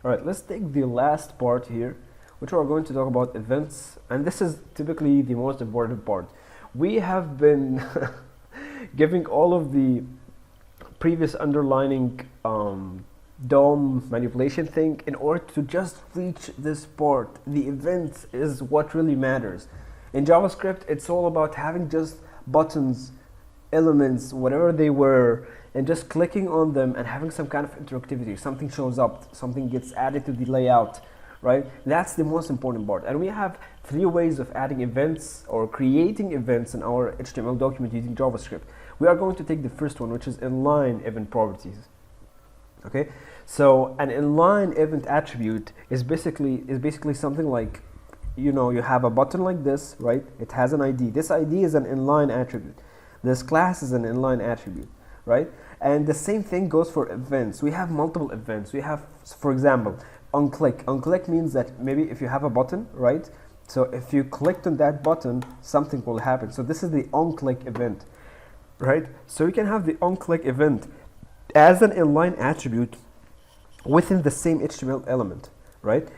All right, let's take the last part here, which we're going to talk about events, and this is typically the most important part. We have been giving all of the previous underlining DOM manipulation thing in order to just reach this part. The event is what really matters. In JavaScript, it's all about having just buttons, elements, whatever they were, and just clicking on them and having some kind of interactivity. Something shows up, something gets added to the layout, right? That's the most important part. And we have 3 ways of adding events or creating events in our HTML document using JavaScript. We are going to take the first one, which is inline event properties. Okay, so an inline event attribute is basically something like, you know, you have a button like this, right? It has an ID. This ID is an inline attribute. This class is an inline attribute, right? And the same thing goes for events. We have multiple events. We have, for example, onClick. onClick means that maybe if you have a button, right? So if you clicked on that button, something will happen. So this is the onClick event, right? So you can have the onClick event as an inline attribute within the same HTML element, right?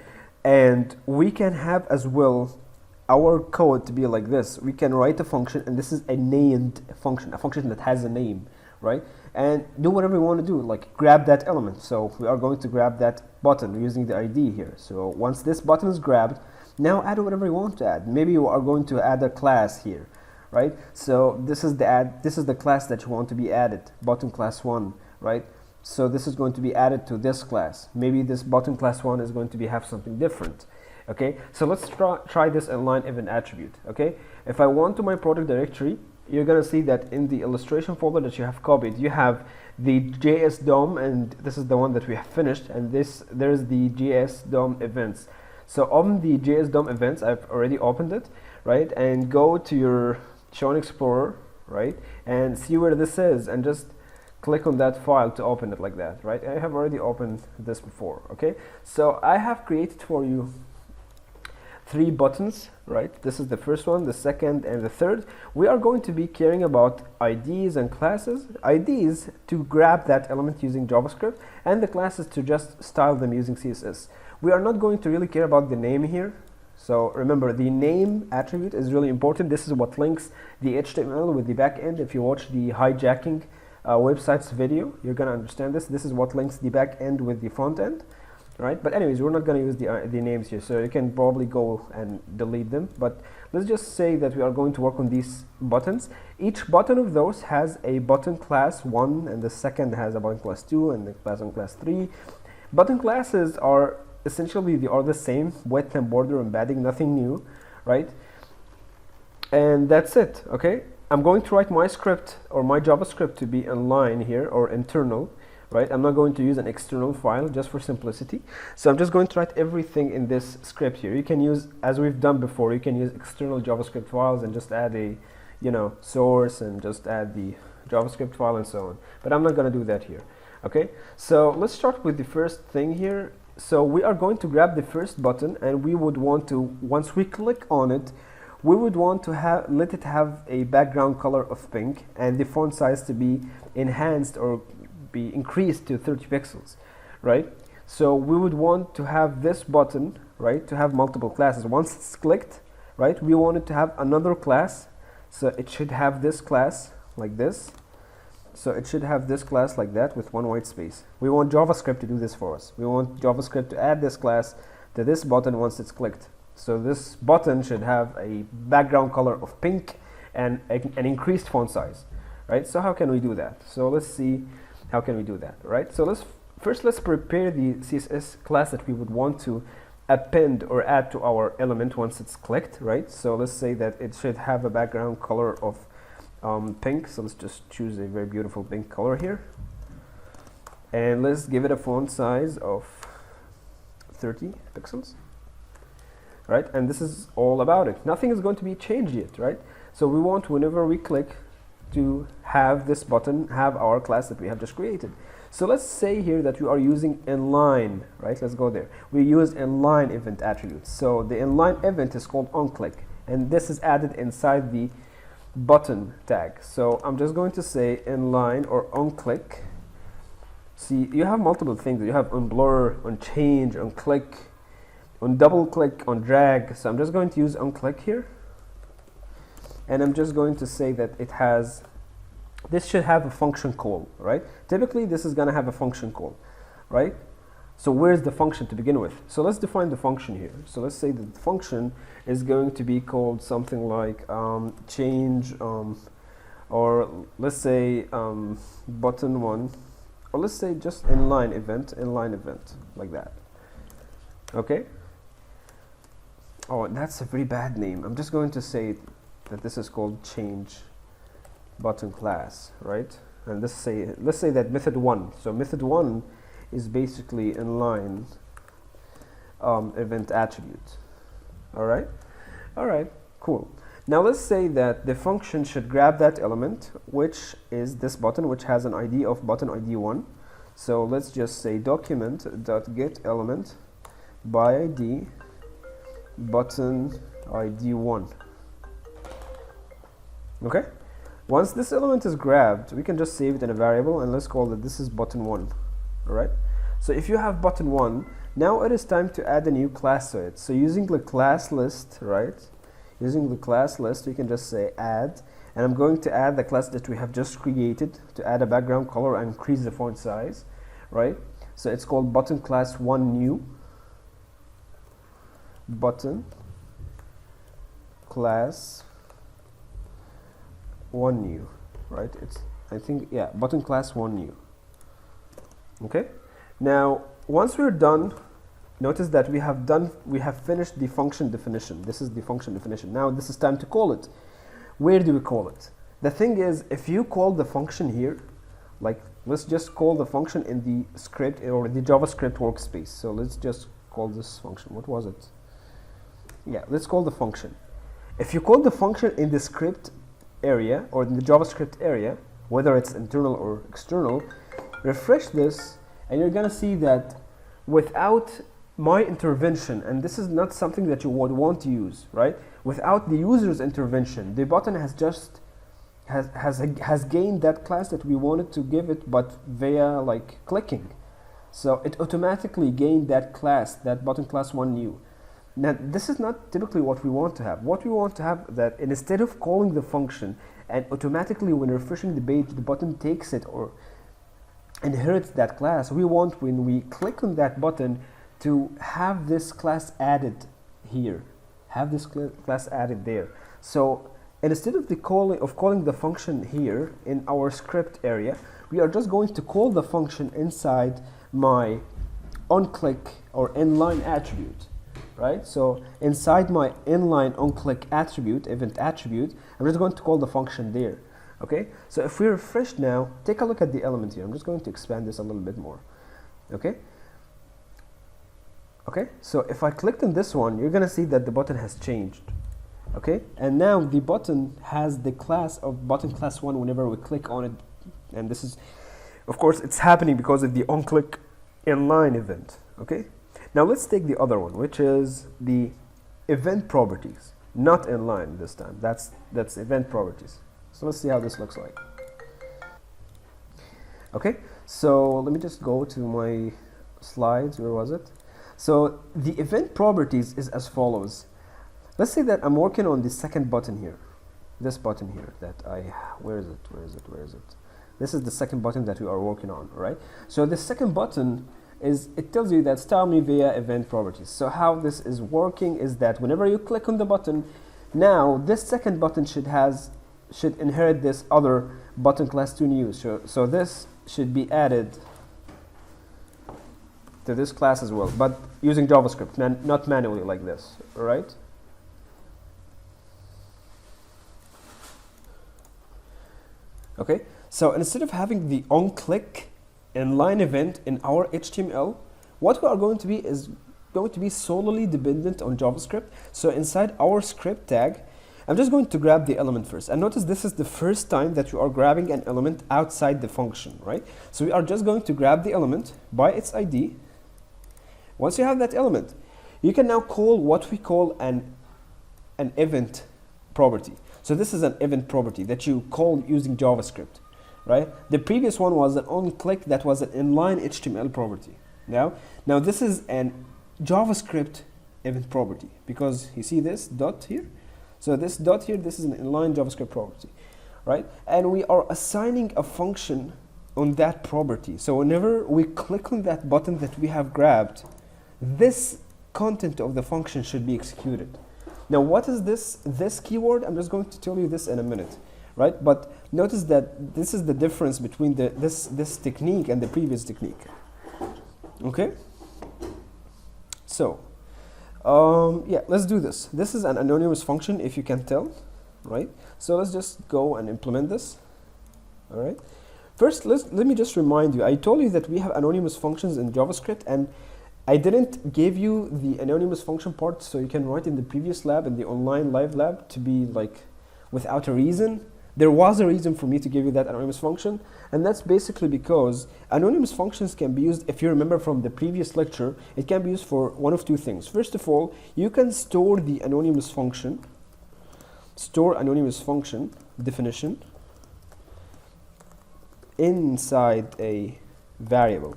And we can have as well our code to be like this. We can write a function, and this is a named function, a function that has a name, right? And do whatever we want to do, like grab that element. So we are going to grab that button using the ID here. So once this button is grabbed, now add whatever you want to add. Maybe you are going to add a class here, right? So this is the class that you want to be added, button class 1, right? So this is going to be added to this class. Maybe this button class 1 is going to have something different. Okay, so let's try this inline event attribute. Okay, if I want to my product directory, you're gonna see that in the illustration folder that you have copied, you have the JS DOM, and this is the one that we have finished, and there's the JS DOM events. So on the JS DOM events, I've already opened it, right? And go to your Show in Explorer, right? And see where this is, and just click on that file to open it like that, right? I have already opened this before. Okay, so I have created for you 3 buttons, right? This is the first one, the second, and the third. We are going to be caring about IDs and classes. IDs to grab that element using JavaScript, and the classes to just style them using CSS. We are not going to really care about the name here. So remember, the name attribute is really important. This is what links the HTML with the backend. If you watch the hijacking websites video, you're gonna understand this. This is what links the backend with the front end. Right, but anyways, we're not going to use the names here, so you can probably go and delete them. But let's just say that we are going to work on these buttons. Each button of those has a button class 1, and the second has a button class 2, and the button class 3. Button classes are essentially the same, width and border and padding, nothing new, right? And that's it. Okay, I'm going to write my script or my JavaScript to be inline here, or internal. Right, I'm not going to use an external file just for simplicity. So I'm just going to write everything in this script here. You can use, as we've done before, you can use external JavaScript files and just add a, you know, source and just add the JavaScript file and so on. But I'm not going to do that here. Okay, so let's start with the first thing here. So we are going to grab the first button, and we would want to, once we click on it, we would want to let it have a background color of pink, and the font size to be enhanced or be increased to 30 pixels, right? So we would want to have this button, right, to have multiple classes. Once it's clicked, right, we want it to have another class. So it should have this class like this. So it should have this class like that with one white space. We want JavaScript to do this for us. We want JavaScript to add this class to this button once it's clicked. So this button should have a background color of pink and an increased font size, right? So how can we do that? So let's see. How can we do that, right? So let's prepare the CSS class that we would want to append or add to our element once it's clicked, right? So let's say that it should have a background color of pink. So let's just choose a very beautiful pink color here, and let's give it a font size of 30 pixels, right? And this is all about it. Nothing is going to be changed yet, right? So we want, whenever we click, to have this button have our class that we have just created. So let's say here that we are using inline, right? Let's go there. We use inline event attributes. So the inline event is called onClick, and this is added inside the button tag. So I'm just going to say inline or onClick See, you have multiple things. You have on blur, on change, on click, on double click, on drag. So I'm just going to use on click here, and I'm just going to say that it has, this should have a function call, right? Typically this is going to have a function call, right? So where's the function to begin with? So let's define the function here. So let's say that the function is going to be called something like change, or let's say button one, or let's say just inline event, like that. Okay. Oh, that's a very bad name. I'm just going to say that this is called change button class, right? And let's say that method one. So method one is basically inline event attribute. All right, cool. Now let's say that the function should grab that element, which is this button, which has an ID of button ID 1. So let's just say document.get element by ID button ID 1. Okay. Once this element is grabbed, we can just save it in a variable, and let's call that this is button 1. All right. So if you have button 1, now it is time to add a new class to it. So using the class list, right? Using the class list, we can just say add, and I'm going to add the class that we have just created to add a background color and increase the font size, right? So it's called button class 1 new, button class 1 new, right? It's, I think, yeah, button class 1 new. Okay. Now once we're done, notice that we have finished the function definition. This is the function definition. Now this is time to call it. Where do we call it? The thing is, if you call the function here, like let's just call the function in the script or the JavaScript workspace. So let's just call this function. What was it? Yeah, let's call the function. If you call the function in the script area or in the JavaScript area, whether it's internal or external, refresh this, and you're gonna see that without my intervention, and this is not something that you would want to use, right? Without the user's intervention, the button has just has gained that class that we wanted to give it, but via like clicking. So it automatically gained that class, that button class 1 new. Now this is not typically what we want to have. What we want to have, that instead of calling the function and automatically when refreshing the page the button takes it or inherits that class, we want when we click on that button to have this class added here, have this class added there. So instead of calling the function here in our script area, we are just going to call the function inside my onClick or inline attribute, right? So inside my inline onClick attribute, event attribute, I'm just going to call the function there. Okay, so if we refresh now, take a look at the element here. I'm just going to expand this a little bit more. Okay. Okay, so if I clicked on this one, you're gonna see that the button has changed. Okay, and now the button has the class of button class 1 whenever we click on it, and this is, of course, it's happening because of the onClick inline event. Okay, now let's take the other one, which is the event properties, not inline this time. That's event properties. So let's see how this looks like. Okay, so let me just go to my slides. Where was it? So the event properties is as follows. Let's say that I'm working on the second button here. This button here that where is it? This is the second button that we are working on, right? So the second button is, it tells you that style me via event properties. So how this is working is that whenever you click on the button, now this second button should inherit this other button class 2 new. So this should be added to this class as well, but using JavaScript, not manually like this, right? Okay, so instead of having the onClick inline event in our HTML, what we are going to be is going to be solely dependent on JavaScript. So inside our script tag, I'm just going to grab the element first. And notice this is the first time that you are grabbing an element outside the function, right? So we are just going to grab the element by its ID. Once you have that element, you can now call what we call an event property. So this is an event property that you call using JavaScript, right? The previous one was an onClick that was an inline HTML property. Now this is an JavaScript event property, because you see this dot here. So this dot here, this is an inline JavaScript property, right? And we are assigning a function on that property. So whenever we click on that button that we have grabbed, this content of the function should be executed. Now what is this keyword? I'm just going to tell you this in a minute, right? But notice that this is the difference between this technique and the previous technique. Okay? So yeah, let's do this. This is an anonymous function, if you can tell, right? So let's just go and implement this. All right. First, let me just remind you, I told you that we have anonymous functions in JavaScript, and I didn't give you the anonymous function part, so you can write in the previous lab, in the online live lab, to be like without a reason. There was a reason for me to give you that anonymous function, and that's basically because anonymous functions can be used, if you remember from the previous lecture, it can be used for one of two things. First of all, you can store the anonymous function, definition, inside a variable.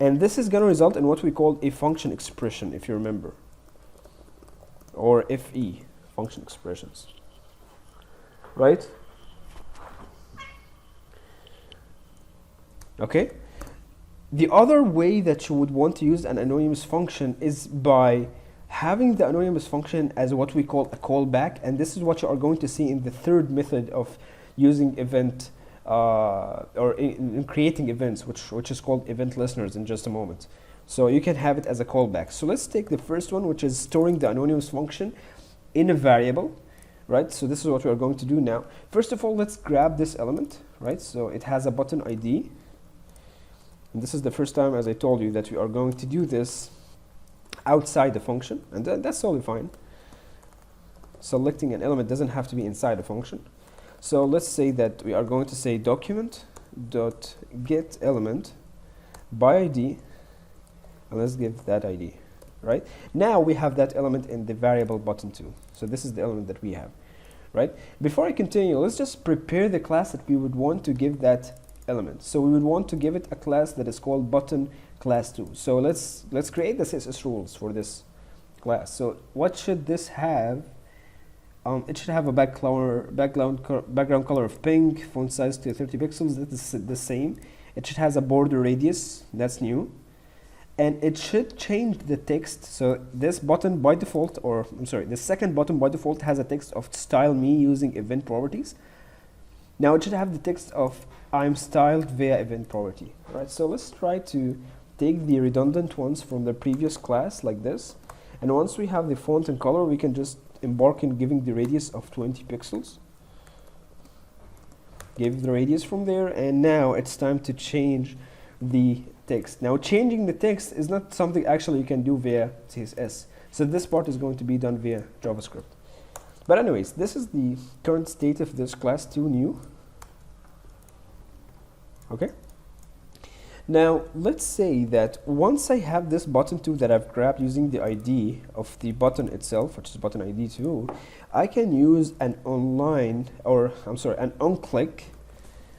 And this is going to result in what we call a function expression, if you remember, or FE, function expressions, right? Okay. The other way that you would want to use an anonymous function is by having the anonymous function as what we call a callback, and this is what you are going to see in the third method of using event or in creating events, which is called event listeners, in just a moment. So you can have it as a callback. So let's take the first one, which is storing the anonymous function in a variable, right? So this is what we are going to do now. First of all, let's grab this element, right? So it has a button ID, and this is the first time, as I told you, that we are going to do this outside the function, and that's totally fine. Selecting an element doesn't have to be inside a function. So let's say that we are going to say document.get element by ID, and let's give that ID, right? Now we have that element in the variable button2. So this is the element that we have, right? Before I continue, let's just prepare the class that we would want to give that element. So we would want to give it a class that is called button class 2. So let's create the CSS rules for this class. So what should this have? It should have a background color of pink, font size to 30 pixels. That is the same. It should have a border radius. That's new. And it should change the text. So this button by default, or I'm sorry, the second button by default has a text of style me using event properties. Now it should have the text of I'm styled via event property. Right. So let's try to take the redundant ones from the previous class like this. And once we have the font and color, we can just embark in giving the radius of 20 pixels. Give the radius from there, and now it's time to change the text. Now changing the text is not something actually you can do via CSS. So this part is going to be done via JavaScript. But anyways, this is the current state of this class 2 new. Okay. Now let's say that once I have this button2 that I've grabbed using the ID of the button itself, which is button ID 2, I can use an an onClick,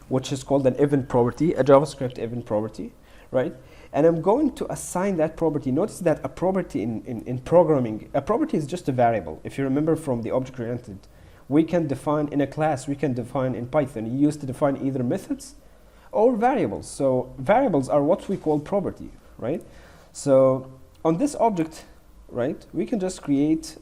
which is called an event property, a JavaScript event property, right? And I'm going to assign that property. Notice that a property in programming, a property is just a variable. If you remember from the object-oriented, we can define in a class, we can define in Python. You used to define either methods or variables. So variables are what we call property, right? So on this object, right, we can just create,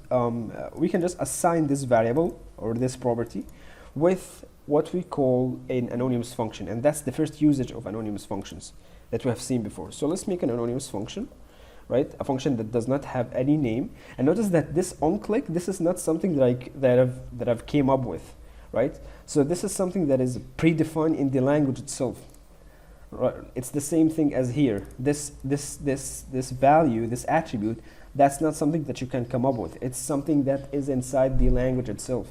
we can just assign this variable or this property with what we call an anonymous function, and that's the first usage of anonymous functions that we have seen before. So let's make an anonymous function, right? A function that does not have any name. And notice that this onClick, this is not something that I've came up with, right? So this is something that is predefined in the language itself. Right? It's the same thing as here. This value, this attribute, that's not something that you can come up with. It's something that is inside the language itself.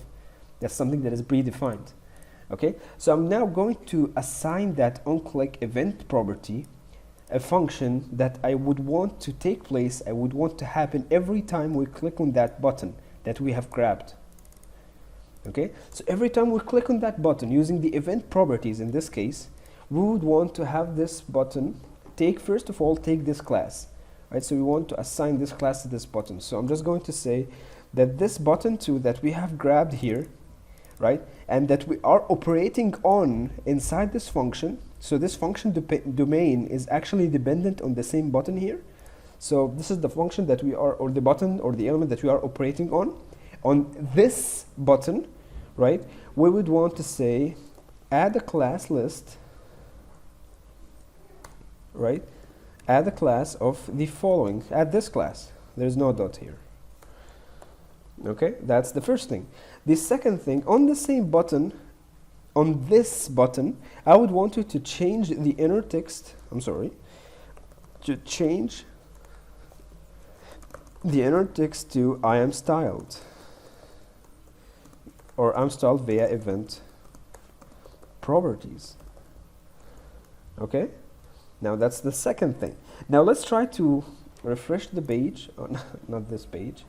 That's something that is predefined. Okay, so I'm now going to assign that onClick event property a function that I would want to take place, I would want to happen every time we click on that button that we have grabbed. Okay, so every time we click on that button using the event properties, in this case, we would want to have this button first of all take this class, right? So we want to assign this class to this button. So I'm just going to say that this button too that we have grabbed here, right, and that we are operating on inside this function. So this function domain is actually dependent on the same button here. So this is the function that we are, or the button or the element that we are operating on this button, right? We would want to say add a class list, right? Add a class of the following, add this class. There's no dot here. Okay, that's the first thing. The second thing, on the same button, on this button, I would want you to change the inner text, to change the inner text to I am styled, or I'm styled via event properties. Okay, now that's the second thing. Now let's try to refresh the page, not this page.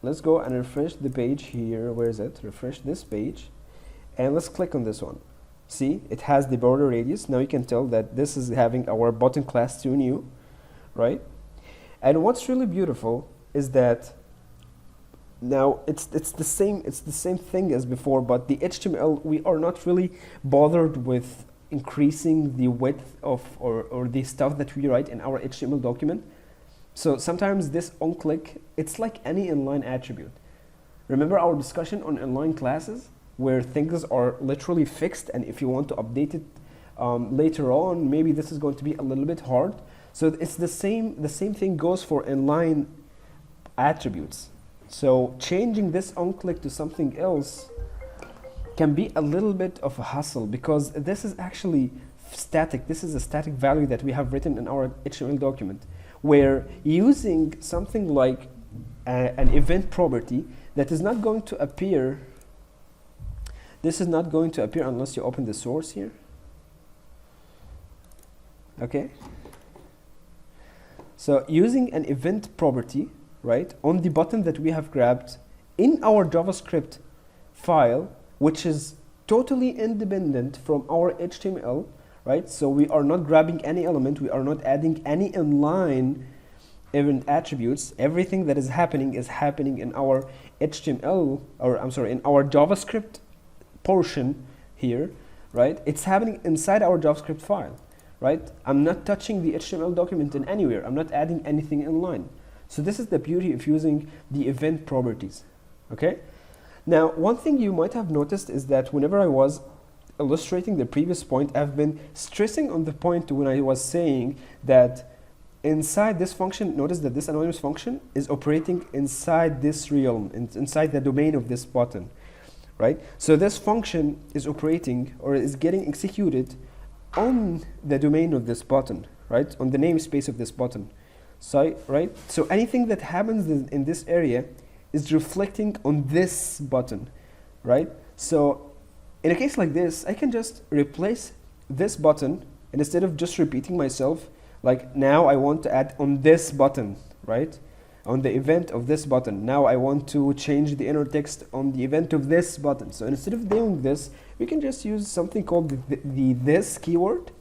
Let's go and refresh the page here. Where is it? Refresh this page, and let's click on this one. See, it has the border radius. Now you can tell that this is having our button class 2 new, right? And what's really beautiful is that now it's the same thing as before, but the HTML, we are not really bothered with increasing the width of or the stuff that we write in our HTML document. So sometimes this onClick, it's like any inline attribute. Remember our discussion on inline classes where things are literally fixed, and if you want to update it later on, maybe this is going to be a little bit hard. So it's the same thing goes for inline attributes. So changing this onClick to something else can be a little bit of a hassle, because this is actually static. This is a static value that we have written in our HTML document, where using something like an event property that is not going to appear, this is not going to appear unless you open the source here. Okay, so using an event property, right, on the button that we have grabbed in our JavaScript file, which is totally independent from our HTML, right? So we are not grabbing any element, we are not adding any inline event attributes. Everything that is happening in our HTML, or I'm sorry, in our JavaScript portion here, right? It's happening inside our JavaScript file, right? I'm not touching the HTML document in anywhere. I'm not adding anything inline. So this is the beauty of using the event properties, okay? Now, one thing you might have noticed is that whenever I was illustrating the previous point, I've been stressing on the point when I was saying that inside this function, notice that this anonymous function is operating inside this realm, inside the domain of this button, right? So this function is operating or is getting executed on the domain of this button, right? On the namespace of this button. So, right? So anything that happens in this area is reflecting on this button, right? So in a case like this, I can just replace this button, and instead of just repeating myself, like now I want to add on this button, right? On the event of this button. Now I want to change the inner text on the event of this button. So instead of doing this, we can just use something called the this keyword,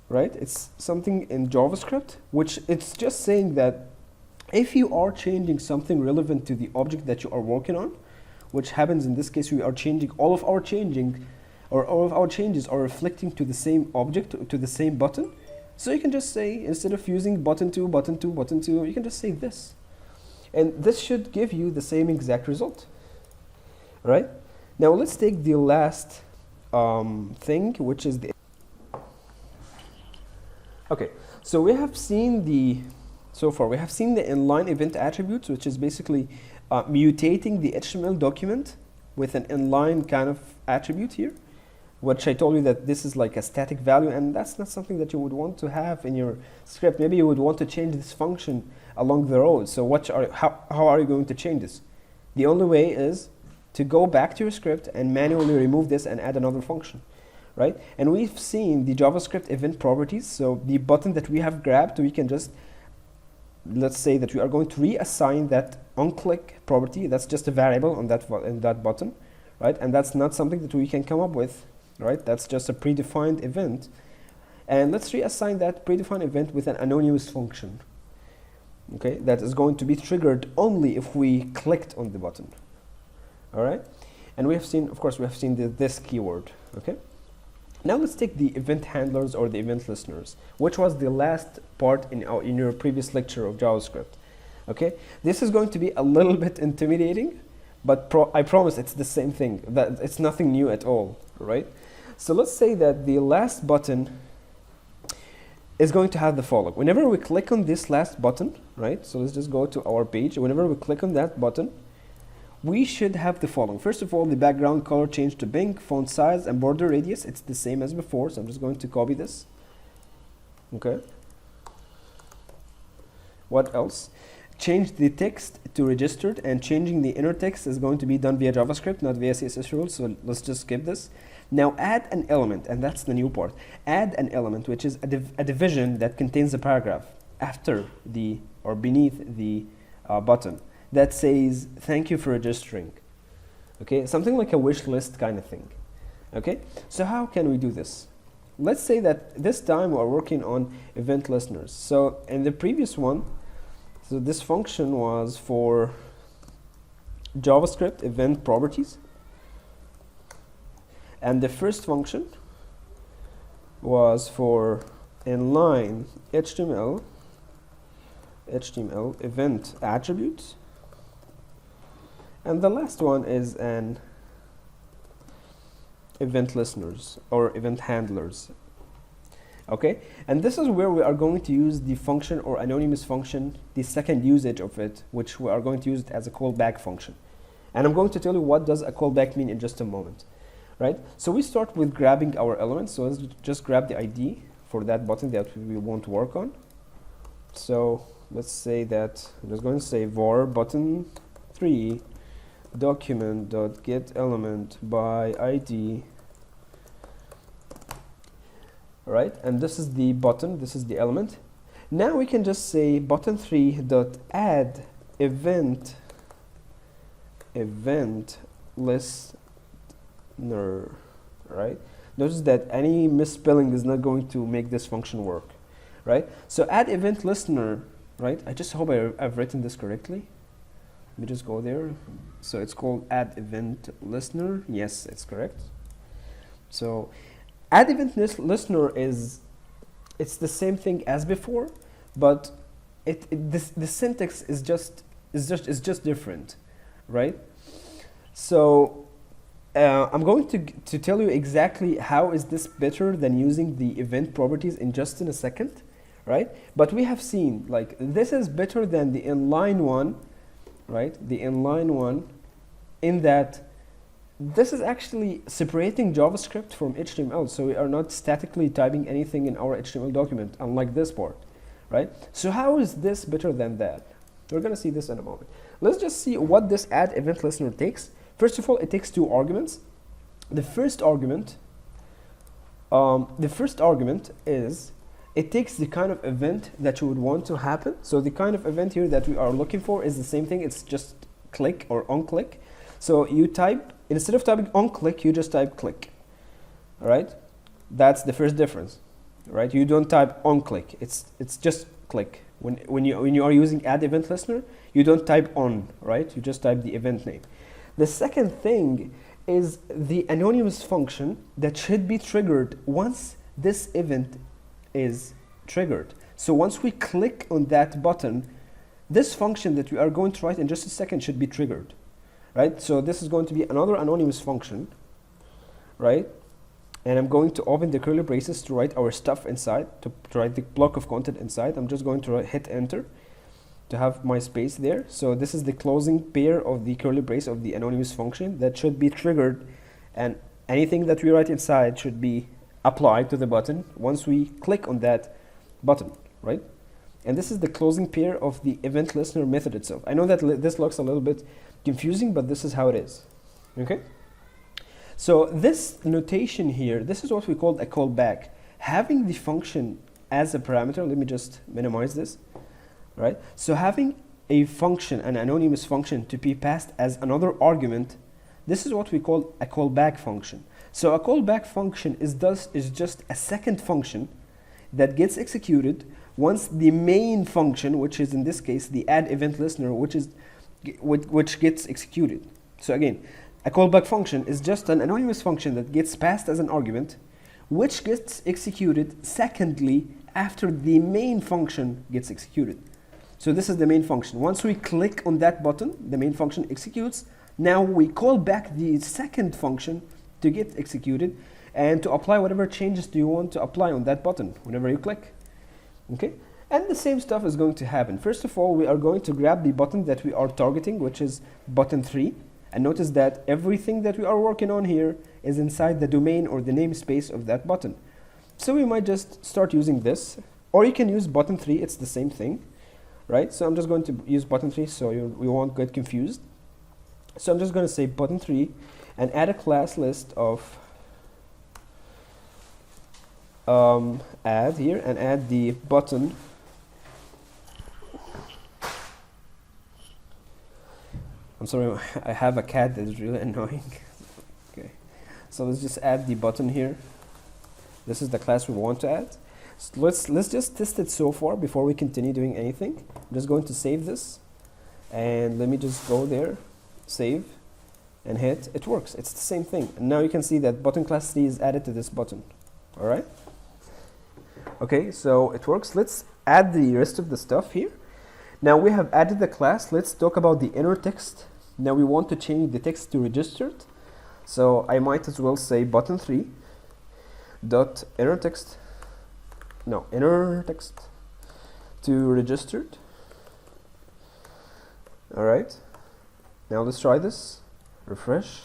right? It's something in JavaScript, which it's just saying that if you are changing something relevant to the object that you are working on, which happens in this case, we are changing all of our changes are reflecting to the same object, to the same button. So you can just say, instead of using button 2, button 2, button 2, you can just say this. And this should give you the same exact result, right? Now let's take the last thing, which is the... Okay, so we have seen so far we have seen the inline event attributes, which is basically mutating the HTML document with an inline kind of attribute here, which I told you that this is like a static value, and that's not something that you would want to have in your script. Maybe you would want to change this function along the road. So how are you going to change this? The only way is to go back to your script and manually remove this and add another function, right? And we've seen the JavaScript event properties. So the button that we have grabbed, we can just let's say that we are going to reassign that onClick property. That's just a variable on that in that button, right? And that's not something that we can come up with, right? That's just a predefined event. And let's reassign that predefined event with an anonymous function, okay? That is going to be triggered only if we clicked on the button, all right? And we have seen, of course, we have seen this keyword, okay? Now let's take the event handlers or the event listeners, which was the last part in your previous lecture of JavaScript. Okay, this is going to be a little bit intimidating, but I promise it's the same thing. That it's nothing new at all, right? So let's say that the last button is going to have the following. Whenever we click on this last button, right? So let's just go to our page. Whenever we click on that button, we should have the following. First of all, the background color changed to pink, font size and border radius, it's the same as before, so I'm just going to copy this. Okay. What else? Change the text to registered, and changing the inner text is going to be done via JavaScript, not via CSS rules, so let's just skip this. Now add an element, and that's the new part. Add an element, which is a division that contains a paragraph after the, or beneath the button, that says thank you for registering. Okay, something like a wish list kind of thing. Okay, so how can we do this? Let's say that this time we're working on event listeners. So in the previous one, so this function was for JavaScript event properties, and the first function was for inline HTML event attributes. And the last one is an event listeners or event handlers. Okay, and this is where we are going to use the function or anonymous function, the second usage of it, which we are going to use it as a callback function. And I'm going to tell you what does a callback mean in just a moment. Right? So we start with grabbing our elements. So let's just grab the ID for that button that we want to work on. So let's say that I'm just going to say var button 3 document.get element by ID, right? And this is the button, this is the element. Now we can just say button 3 dot add event listener, right? Notice that any misspelling is not going to make this function work, right? So add event listener, right? I just hope I've written this correctly. Let me just go there. So it's called add event listener. Yes, it's correct. So add event listener it's the same thing as before, but the syntax is just different, right? So I'm going to tell you exactly how is this better than using the event properties in just in a second, right? But we have seen like this is better than the inline one, right? The inline one, in that this is actually separating JavaScript from HTML, so we are not statically typing anything in our HTML document, unlike this part, right? So how is this better than that? We're gonna see this in a moment. Let's just see what this add event listener takes. First of all, it takes two arguments. The first argument is it takes the kind of event that you would want to happen. So the kind of event here that we are looking for is the same thing. It's just click or on click. So you type, instead of typing on click, you just type click. All right, that's the first difference, right? You don't type on click. It's just click. When you are using add event listener, you don't type on, right? You just type the event name. The second thing is the anonymous function that should be triggered once this event is triggered. So once we click on that button, this function that we are going to write in just a second should be triggered, right? So this is going to be another anonymous function, right? And I'm going to open the curly braces to write our stuff inside, to write the block of content inside. I'm just going to hit enter to have my space there. So this is the closing pair of the curly brace of the anonymous function that should be triggered, and anything that we write inside should be applied to the button once we click on that button, right? And this is the closing pair of the event listener method itself. I know that this looks a little bit confusing, but this is how it is, okay? So this notation here, this is what we call a callback. Having the function as a parameter, let me just minimize this, right? So having a function, an anonymous function, to be passed as another argument, this is what we call a callback function. So a callback function is just a second function that gets executed once the main function, which is in this case the add event listener, which gets executed. So again, a callback function is just an anonymous function that gets passed as an argument, which gets executed secondly after the main function gets executed. So this is the main function. Once we click on that button, the main function executes. Now we call back the second function to get executed and to apply whatever changes do you want to apply on that button whenever you click. Okay? And the same stuff is going to happen. First of all, we are going to grab the button that we are targeting, which is button 3. And notice that everything that we are working on here is inside the domain or the namespace of that button. So we might just start using this, or you can use button 3, it's the same thing, right? So I'm just going to use button 3 so we won't get confused. So I'm just going to say button 3 and add a class list of add here and add the button I'm sorry, I have a cat that is really annoying. Okay, so let's just add the button here. This is the class we want to add. So let's just test it so far before we continue doing anything. I'm just going to save this, and let me just go there, save, and hit. It works. It's the same thing. And now you can see that button class 3 is added to this button. All right. Okay, so it works. Let's add the rest of the stuff here. Now we have added the class. Let's talk about the inner text. Now we want to change the text to registered. So I might as well say button 3 dot inner text to registered. All right. Now let's try this. Refresh.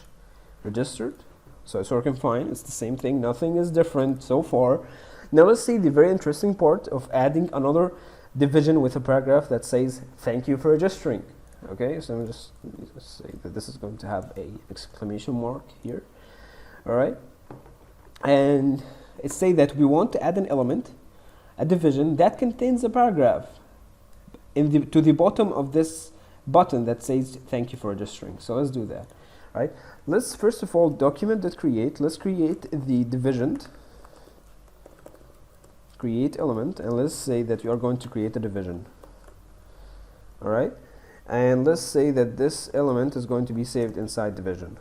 Registered. So it's working fine. It's the same thing. Nothing is different so far. Now let's see the very interesting part of adding another division with a paragraph that says thank you for registering. Okay, so I'm just say that this is going to have a exclamation mark here. All right, and it says that we want to add an element, a division that contains a paragraph to the bottom of this button that says thank you for registering. So let's do that. All right, let's first of all document.create. Let's create the division. Create element, and let's say that we are going to create a division. All right, and let's say that this element is going to be saved inside division.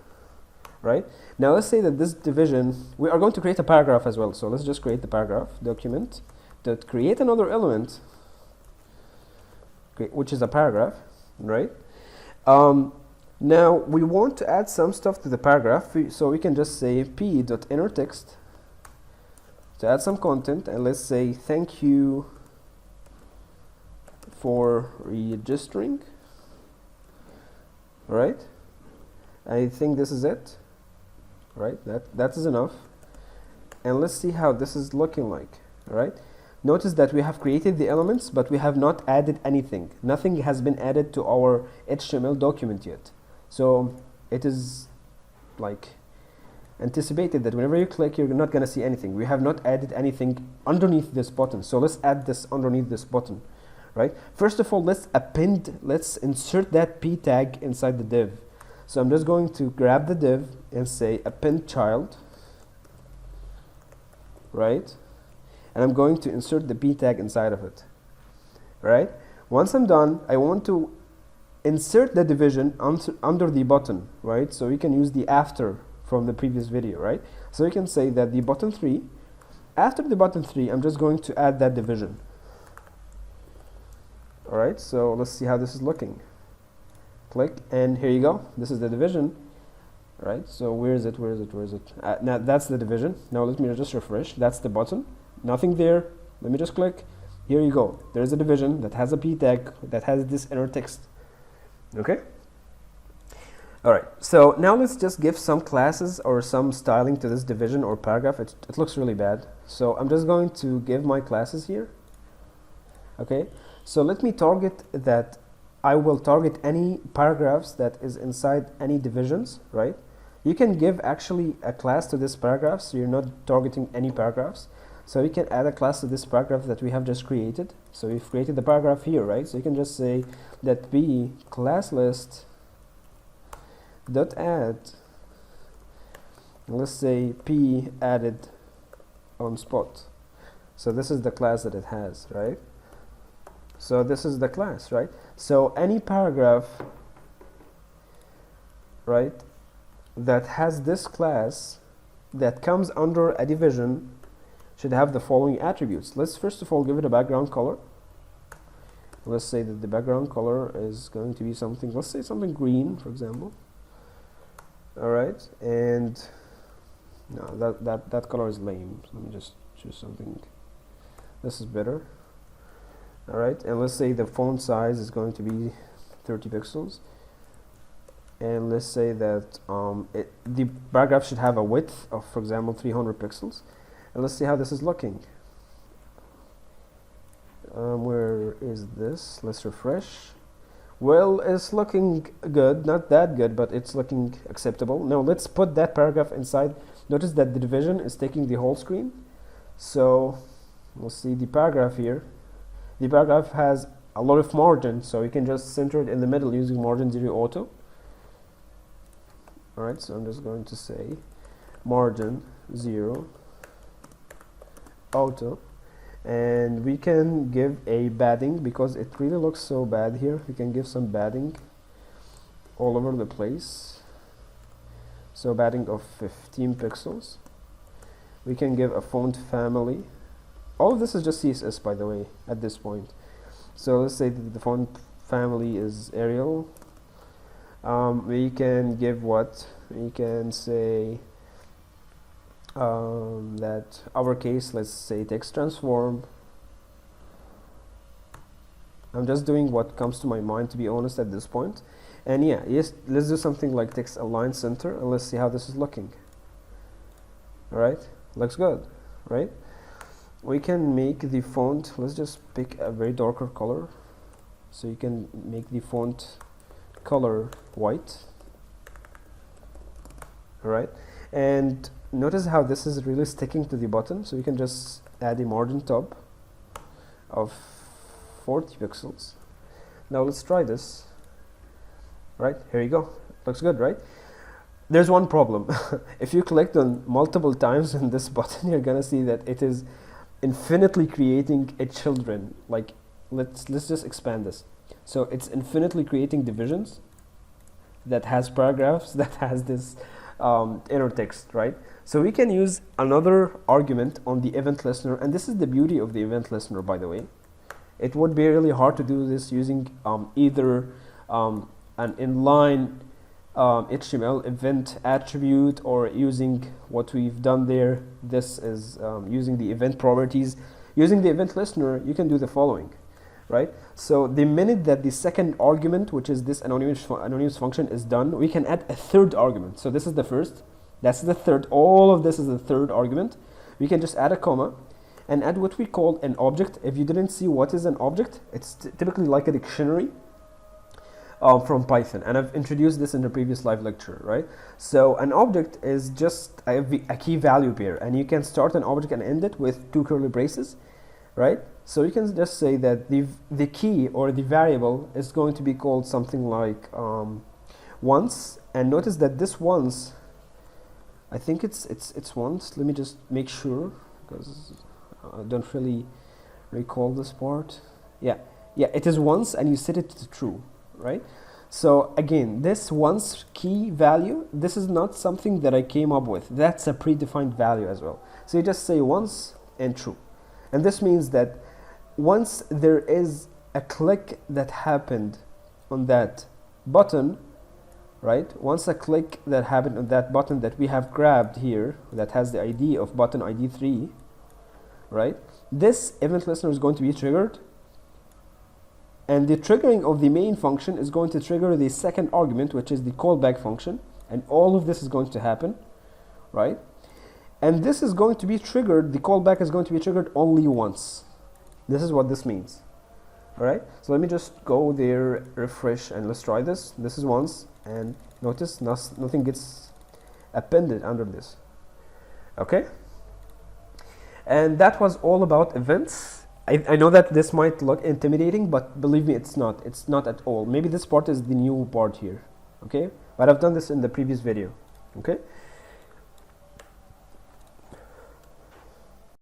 Right, now let's say that this division, we are going to create a paragraph as well. So let's just create the paragraph document that create another element, which is a paragraph. Right, now we want to add some stuff to the paragraph, so we can just say p.innerText to add some content, and let's say thank you for registering. All right, I think this is it. Right, that is enough, and let's see how this is looking like. All right, notice that we have created the elements, but we have not added anything. Nothing has been added to our HTML document yet, so it is like anticipated that whenever you click, you're not going to see anything. We have not added anything underneath this button, so let's add this underneath this button. Right, first of all, let's insert that p tag inside the div. So I'm just going to grab the div and say append child, right, and I'm going to insert the p tag inside of it. Right, once I'm done, I want to insert the division under the button, right, so we can use the after from the previous video. Right, so you can say that the button 3, after the button 3, I'm just going to add that division. All right, so let's see how this is looking. Click, and here you go. This is the division. All right, so where is it? Now that's the division. Now let me just refresh. That's the button. Nothing there. Let me just click. Here you go. There's a division that has a p tag that has this inner text. Okay. All right, so now let's just give some classes or some styling to this division or paragraph. It looks really bad. So I'm just going to give my classes here. Okay, so let me target that. I will target any paragraphs that is inside any divisions, right? You can give actually a class to this paragraph, so you're not targeting any paragraphs. So we can add a class to this paragraph that we have just created. So we've created the paragraph here, right? So you can just say that p class list dot add, let's say p added on spot. So this is the class that it has, right? So this is the class, right? So any paragraph, right, that has this class that comes under a division should have the following attributes. Let's first of all give it a background color. Let's say that the background color is going to be something, let's say something green, for example. All right, and no, that color is lame. So let me just choose something. This is better. All right, and let's say the font size is going to be 30 pixels. And let's say that the paragraph should have a width of, for example, 300 pixels. And let's see how this is looking. Where is this? Let's refresh. Well, it's looking good, not that good, but it's looking acceptable. Now let's put that paragraph inside. Notice that the division is taking the whole screen. So we'll see the paragraph here. The paragraph has a lot of margin, so you can just center it in the middle using margin 0 auto. Alright, so I'm just going to say margin 0 auto, and we can give a padding because it really looks so bad here. We can give some padding all over the place, so padding of 15 pixels. We can give a font family. All of this is just CSS, by the way, at this point. So let's say that the font family is Arial. We can give what? We can say that uppercase, let's say text transform. I'm just doing what comes to my mind, to be honest, at this point. And yeah, yes, let's do something like text align center, and let's see how this is looking. Alright, looks good, right? We can make the font, let's just pick a very darker color. So you can make the font color white. Alright, and notice how this is really sticking to the button. So you can just add a margin top of 40 pixels. Now let's try this. Right, here you go. Looks good, right? There's one problem. If you clicked on multiple times on this button, you're gonna see that it is infinitely creating a children. Like, let's just expand this. So it's infinitely creating divisions that has paragraphs that has this inner text, right? So we can use another argument on the event listener, and this is the beauty of the event listener, by the way. It would be really hard to do this using either an inline HTML event attribute or using what we've done there. This is using the event properties. Using the event listener, you can do the following, right? So the minute that the second argument, which is this anonymous function, is done, we can add a third argument. So this is the first, that's the third, all of this is the third argument. We can just add a comma and add what we call an object. If you didn't see what is an object, it's typically like a dictionary from Python, and I've introduced this in the previous live lecture, right? So an object is just a key value pair, and you can start an object and end it with 2 curly braces, right? So you can just say that the key or the variable is going to be called something like once, and notice that this once, I think it's once. Let me just make sure, because I don't really recall this part. Yeah, it is once, and you set it to true, right? So again, this once key value, this is not something that I came up with. That's a predefined value as well. So you just say once and true. And this means that once there is a click that happened on that button, right? Once a click that happened on that button that we have grabbed here, that has the ID of button ID 3, right? This event listener is going to be triggered, and the triggering of the main function is going to trigger the second argument, which is the callback function, and all of this is going to happen, right? And this is going to be triggered, the callback is going to be triggered only once. This is what this means. All right, so let me just go there, refresh, and let's try this. This is once, and notice nothing gets appended under this. Okay, And that was all about events. I know that this might look intimidating, but believe me, it's not. It's not at all. Maybe this part is the new part here, okay? But I've done this in the previous video, okay?